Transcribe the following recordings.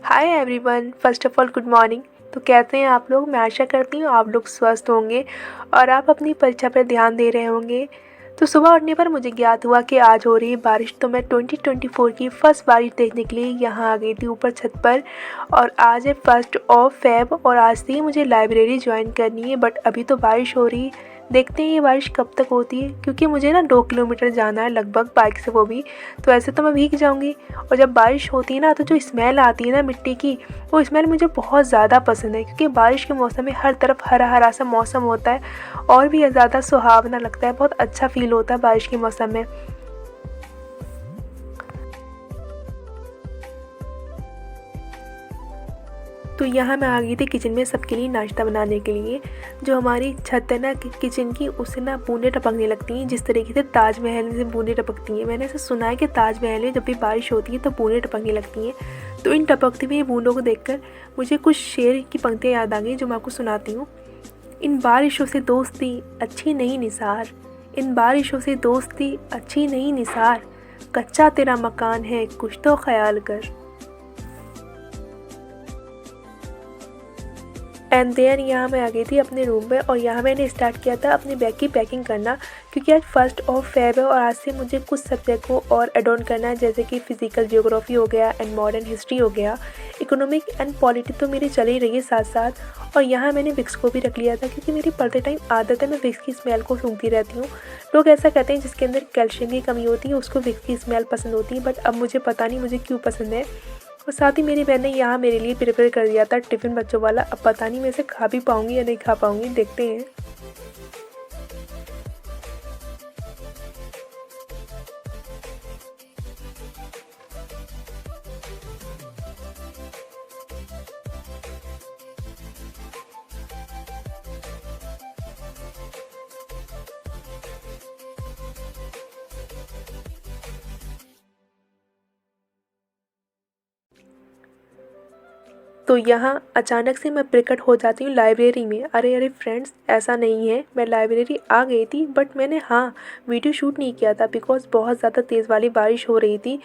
Hi everyone, first of all good morning. तो कैसे हैं आप लोग? मैं आशा करती हूँ आप लोग स्वस्थ होंगे और आप अपनी परीक्षा पर ध्यान दे रहे होंगे। तो सुबह उठने पर मुझे ज्ञात हुआ कि आज हो रही है बारिश, तो मैं 2024 की फर्स्ट बारिश देखने के लिए यहाँ आ गई थी ऊपर छत पर। और आज है 1 फेब और आज से ही मुझे लाइब्रेरी ज्वाइन करनी है, बट अभी तो बारिश हो रही है। देखते हैं ये बारिश कब तक होती है, क्योंकि मुझे ना 2 किलोमीटर जाना है लगभग बाइक से, वो भी। तो ऐसे तो मैं भीग जाऊंगी। और जब बारिश होती है ना तो जो स्मेल आती है ना मिट्टी की, वो स्मेल मुझे बहुत ज़्यादा पसंद है, क्योंकि बारिश के मौसम में हर तरफ हरा हरा सा मौसम होता है और भी ज़्यादा सुहावना लगता है। बहुत अच्छा फील होता है बारिश के मौसम में। तो यहाँ मैं आ गई थी किचन में सबके लिए नाश्ता बनाने के लिए। जो हमारी छत है ना किचन की, उससे ना बूंदें टपकने लगती हैं, जिस तरीके से ताजमहल में से बूंदें टपकती हैं। मैंने ऐसा सुना है कि ताजमहल में जब भी बारिश होती है तो बूंदें टपकने लगती हैं। तो इन टपकती हुई बूंदों को देखकर मुझे कुछ शेर की पंक्तियाँ याद आ गई, जो मैं आपको सुनाती हूँ। इन बारिशों से दोस्ती अच्छी नहीं निसार, इन बारिशों से दोस्ती अच्छी नहीं निसार, कच्चा तेरा मकान है कुछ तो ख्याल कर। एंड देन यहाँ मैं आ गई थी अपने रूम में और यहाँ मैंने स्टार्ट किया था अपने बैग की पैकिंग करना, क्योंकि आज 1 फेब है और आज से मुझे कुछ सब्जेक्ट को और एड ऑन करना है, जैसे कि फ़िज़िकल जियोग्राफी हो गया एंड मॉडर्न हिस्ट्री हो गया। इकोनॉमिक एंड पॉलिटी तो मेरी चल ही रही है साथ साथ। और यहाँ मैंने विक्स को भी रख लिया था, क्योंकि मेरी पढ़ते टाइम आदत है, मैं विक्स की स्मेल को सूंघती रहती हूँ। लोग ऐसा कहते हैं जिसके अंदर कैल्शियम की कमी होती है उसको विक्स की स्मेल पसंद होती है, बट अब मुझे पता नहीं मुझे क्यों पसंद है। और साथ ही मेरी बहन ने यहाँ मेरे लिए प्रिपेयर कर दिया था टिफ़िन बच्चों वाला। अब पता नहीं मैं इसे खा भी पाऊँगी या नहीं खा पाऊँगी, देखते हैं। तो यहाँ अचानक से मैं प्रकट हो जाती हूँ लाइब्रेरी में। अरे अरे फ्रेंड्स, ऐसा नहीं है, मैं लाइब्रेरी आ गई थी, बट मैंने वीडियो शूट नहीं किया था, बिकॉज़ बहुत ज़्यादा तेज़ वाली बारिश हो रही थी।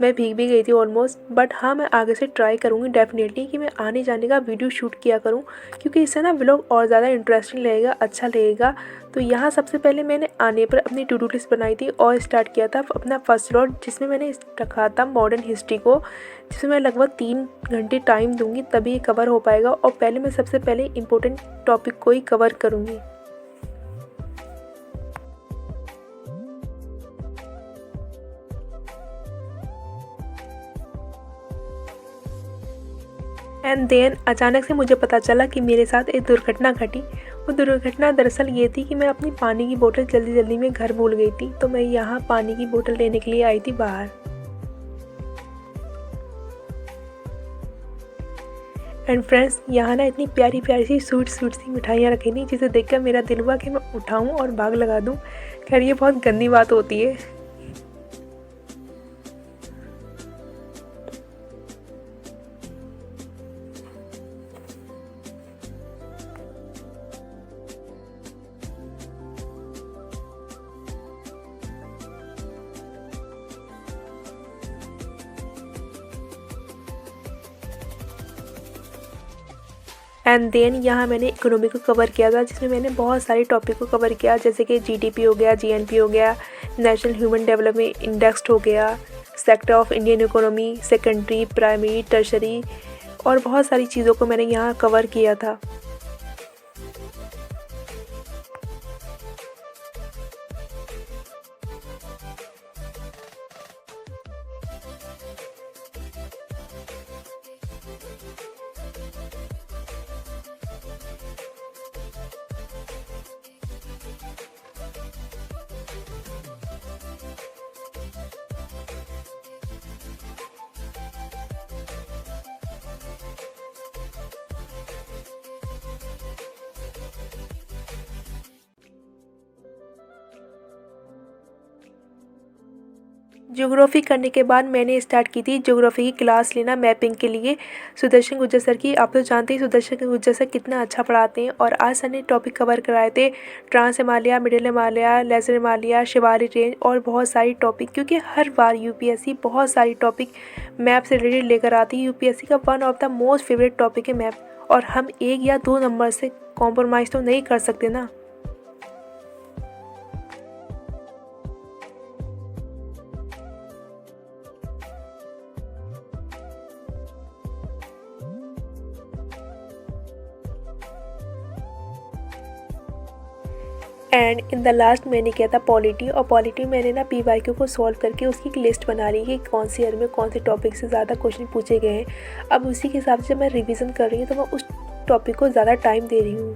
मैं भीग भी गई थी ऑलमोस्ट। बट मैं आगे से ट्राई करूँगी डेफिनेटली कि मैं आने जाने का वीडियो शूट किया करूँ, क्योंकि इससे ना व्लॉग और ज़्यादा इंटरेस्टिंग लगेगा, अच्छा लगेगा। तो यहाँ सबसे पहले मैंने आने पर अपनी टू डू लिस्ट बनाई थी और स्टार्ट किया था अपना फर्स्ट स्लॉट, जिसमें मैंने रखा था मॉडर्न हिस्ट्री को, जिसमें मैं लगभग 3 घंटे टाइम दूंगी तभी ये कवर हो पाएगा। और पहले मैं सबसे पहले इम्पोर्टेंट टॉपिक को ही कवर करूँगी। एंड देन अचानक से मुझे पता चला कि मेरे साथ एक दुर्घटना घटी। वो दुर्घटना दरअसल ये थी कि मैं अपनी पानी की बोतल जल्दी जल्दी में घर भूल गई थी। तो मैं यहाँ पानी की बोतल लेने के लिए आई थी बाहर। एंड फ्रेंड्स, यहाँ ना इतनी प्यारी प्यारी सी स्वीट स्वीट सी मिठाइयाँ रखी थी, जिसे देखकर मेरा दिल हुआ कि मैं उठाऊँ और भाग लगा दूँ। खैर ये बहुत गंदी बात होती है। एंड देन यहाँ मैंने इकोनॉमी को कवर किया था, जिसमें मैंने बहुत सारे टॉपिक को कवर किया, जैसे कि जीडीपी हो गया, जीएनपी हो गया, नेशनल ह्यूमन डेवलपमेंट इंडेक्स हो गया, sector of Indian economy, secondary, primary, tertiary, और बहुत सारी चीज़ों को मैंने यहाँ कवर किया था। ज्योग्राफी करने के बाद मैंने स्टार्ट की थी ज्योग्राफी की क्लास लेना मैपिंग के लिए सुदर्शन गुर्जर सर की। आप तो जानते ही सुदर्शन गुर्जर सर कितना अच्छा पढ़ाते हैं। और आज सर ने टॉपिक कवर कराए थे trans Himalaya, middle Himalaya, lesser Himalaya, Shivalik range और बहुत सारी टॉपिक। क्योंकि हर बार यूपीएससी बहुत सारी टॉपिक मैप से रिलेटेड लेकर आती है। यूपीएससी का one of the most favourite topic है मैप, और हम 1 या 2 नंबर से कॉम्प्रोमाइज़ तो नहीं कर सकते ना। एंड इन द लास्ट मैंने किया था पॉलिटी, और पॉलिटी मैंने ना पीवाईक्यू को सॉल्व करके उसकी एक लिस्ट बना ली कि कौन सी ईयर में कौन से टॉपिक से ज़्यादा क्वेश्चन पूछे गए हैं। अब उसी के हिसाब से जब मैं रिवीजन कर रही हूँ तो मैं उस टॉपिक को ज़्यादा टाइम दे रही हूँ।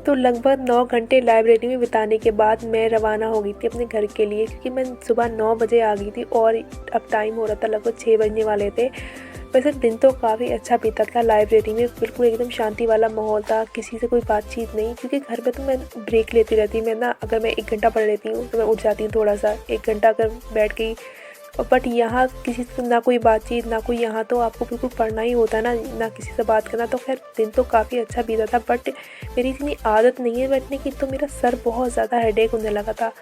तो लगभग 9 घंटे लाइब्रेरी में बिताने के बाद मैं रवाना हो गई थी अपने घर के लिए, क्योंकि मैं सुबह 9 बजे आ गई थी और अब टाइम हो रहा था लगभग 6 बजने वाले थे। वैसे दिन तो काफ़ी अच्छा बीता था लाइब्रेरी में, बिल्कुल एकदम शांति वाला माहौल था, किसी से कोई बातचीत नहीं। क्योंकि घर पे तो मैं ब्रेक लेती रहती, मैं ना अगर मैं 1 घंटा पढ़ लेती हूँ तो मैं उठ जाती हूँ थोड़ा सा, 1 घंटा अगर बैठ गई। बट यहाँ किसी से ना कोई बातचीत ना कोई, यहाँ तो आपको बिल्कुल पढ़ना ही होता है ना, ना किसी से बात करना। तो खैर दिन तो काफ़ी अच्छा बीता था, बट मेरी इतनी आदत नहीं है बैठने की, तो मेरा सर बहुत ज़्यादा हेडेक होने लगा था।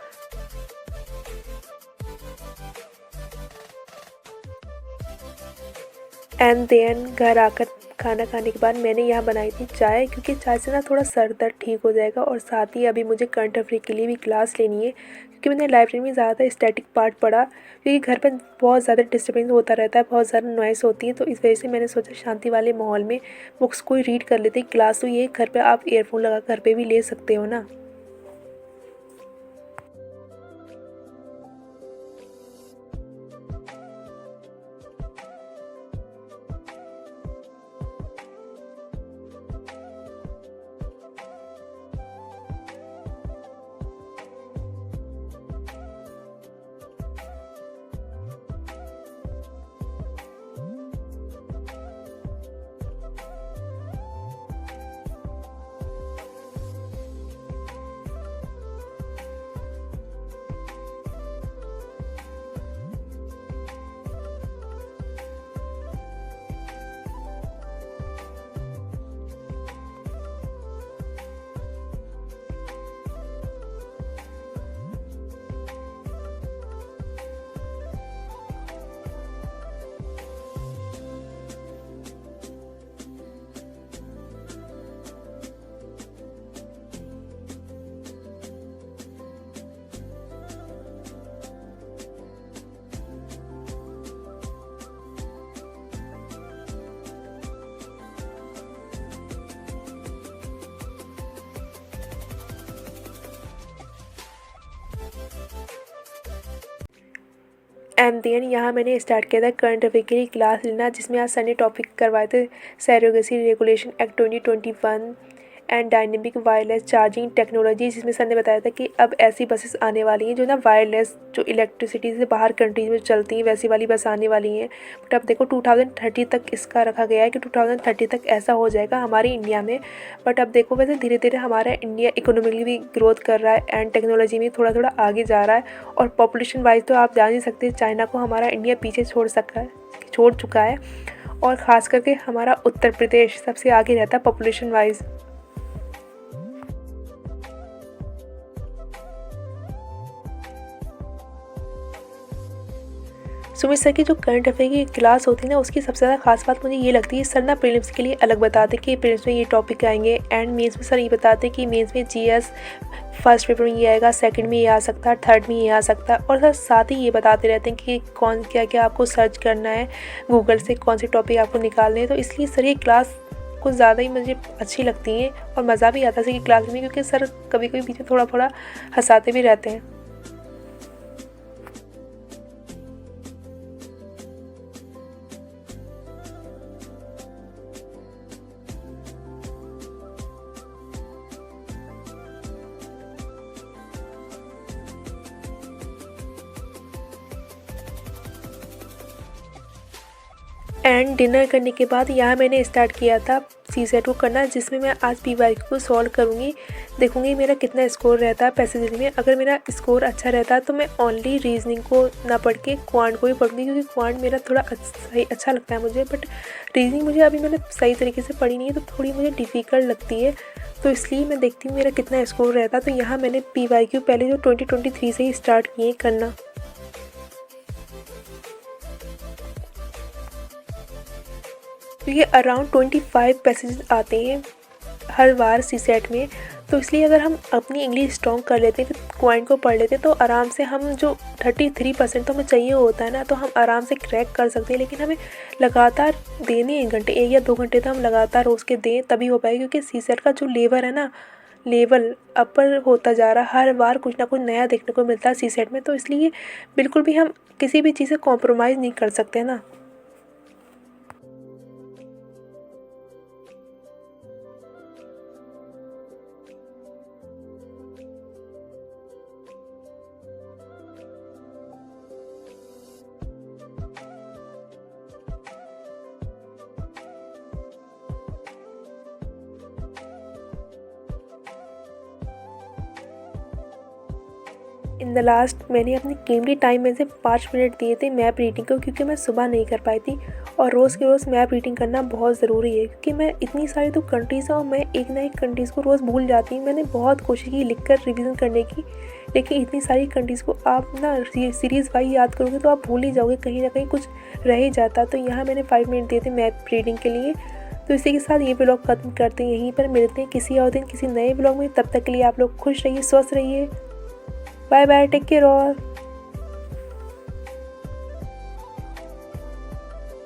एंड देन घर आकर खाना खाने के बाद मैंने यहाँ बनाई थी चाय, क्योंकि चाय से ना थोड़ा सर दर्द ठीक हो जाएगा। और साथ ही अभी मुझे करंट अफेयर के लिए भी क्लास लेनी है, क्योंकि मैंने लाइब्रेरी में ज़्यादा स्टैटिक पार्ट पढ़ा, क्योंकि घर पर बहुत ज़्यादा डिस्टर्बेंस होता रहता है, बहुत ज़्यादा नॉइस होती है। तो इस वजह से मैंने सोचा शांति वाले माहौल में बुक्स को रीड कर लेते। क्लास तो ये घर पर आप ईयरफोन लगा घर पर भी ले सकते हो ना। एंड देन यहाँ मैंने स्टार्ट किया था करंट अफेयर के लिए क्लास लेना, जिसमें आज सर ने टॉपिक करवाए थे surrogacy regulation act 2021 and dynamic wireless charging technology, जिसमें सर ने बताया था कि अब ऐसी बसेस आने वाली हैं जो ना वायरलेस, जो इलेक्ट्रिसिटी से बाहर कंट्रीज में चलती हैं, वैसी वाली बस आने वाली हैं। बट अब देखो 2030 तक इसका रखा गया है कि 2030 तक ऐसा हो जाएगा हमारे इंडिया में। बट अब देखो वैसे धीरे धीरे हमारा इंडिया इकोनॉमिकली भी ग्रोथ कर रहा है एंड टेक्नोलॉजी में थोड़ा थोड़ा आगे जा रहा है। और पॉपुलेशन वाइज तो आप जान ही सकते हैं, चाइना को हमारा इंडिया पीछे छोड़ चुका है। और ख़ास करके हमारा उत्तर प्रदेश सबसे आगे रहता है पॉपुलेशन वाइज। सुमित सर की जो करंट अफेयर की क्लास होती है ना, उसकी सबसे ज़्यादा खास बात मुझे ये लगती है, सर ना प्रीलिम्स के लिए अलग बताते कि प्रीलिम्स में ये टॉपिक आएंगे, एंड मेंस में सर ये बताते कि मेंस में जीएस फर्स्ट पेपर में ये आएगा, सेकंड में ये आ सकता है, थर्ड में ये आ सकता है। और सर साथ ही ये बताते रहते हैं कि कौन क्या क्या आपको सर्च करना है गूगल से, कौन से टॉपिक आपको निकालने हैं। तो इसलिए सर ये क्लास कुछ ज़्यादा ही मुझे अच्छी लगती हैं और मज़ा भी आता है सर की क्लास में, क्योंकि सर कभी कभी पीछे थोड़ा थोड़ा हंसाते भी रहते हैं। एंड डिनर करने के बाद यहाँ मैंने स्टार्ट किया था सीसेट को करना, जिसमें मैं आज पीवाईक्यू को सॉल्व करूँगी। देखूँगी मेरा कितना स्कोर रहता है पैसेज में। अगर मेरा स्कोर अच्छा रहता है तो मैं ओनली रीजनिंग को ना पढ़ के क्वांट को भी पढ़ूँगी, क्योंकि क्वांट मेरा थोड़ा अच्छा लगता है मुझे। बट रीजनिंग मुझे अभी मैंने सही तरीके से पढ़ी नहीं है, तो थोड़ी मुझे डिफ़िकल्ट लगती है, तो इसलिए मैं देखती हूँ मेरा कितना स्कोर रहता है। तो यहाँ मैंने पीवाईक्यू पहले जो 2023 से ही स्टार्ट किए करना। तो ये अराउंड 25 पैसेज आते हैं हर बार सीसेट में, तो इसलिए अगर हम अपनी इंग्लिश स्ट्रॉन्ग कर लेते हैं, फिर क्वांट को पढ़ लेते हैं, तो आराम से हम जो 33% तो हमें चाहिए होता है ना, तो हम आराम से क्रैक कर सकते हैं। लेकिन हमें लगातार देने 1 घंटे, 1 या 2 घंटे तो हम लगातार रोज़ के दें तभी हो पाएगा, क्योंकि सीसेट का जो लेवल है ना, लेवल अपर होता जा रहा है। हर बार कुछ ना कुछ नया देखने को मिलता है सीसेट में, तो इसलिए बिल्कुल भी हम किसी भी चीज़ से कॉम्प्रोमाइज़ नहीं कर सकते ना। इन द लास्ट मैंने अपनी कीमती टाइम में से 5 मिनट दिए थे मैप रीडिंग को, क्योंकि मैं सुबह नहीं कर पाई थी। और रोज़ के रोज़ मैप रीडिंग करना बहुत ज़रूरी है, क्योंकि मैं इतनी सारी तो कंट्रीज़ और मैं एक ना एक कंट्रीज़ को रोज़ भूल जाती हूँ। मैंने बहुत कोशिश की लिख कर रिविज़न करने की, लेकिन इतनी सारी कंट्रीज़ को आप ना सीरीज़ वाइज याद करोगे तो आप भूल ही जाओगे, कहीं ना कहीं कुछ रह ही जाता। तो यहाँ मैंने 5 मिनट दिए थे मैप रीडिंग के लिए। तो इसी के साथ ये व्लॉग खत्म करते हैं, यहीं पर मिलते हैं किसी और दिन किसी नए व्लॉग में। तब तक के लिए आप लोग खुश रहिए, स्वस्थ रहिए। Bye bye, take care all.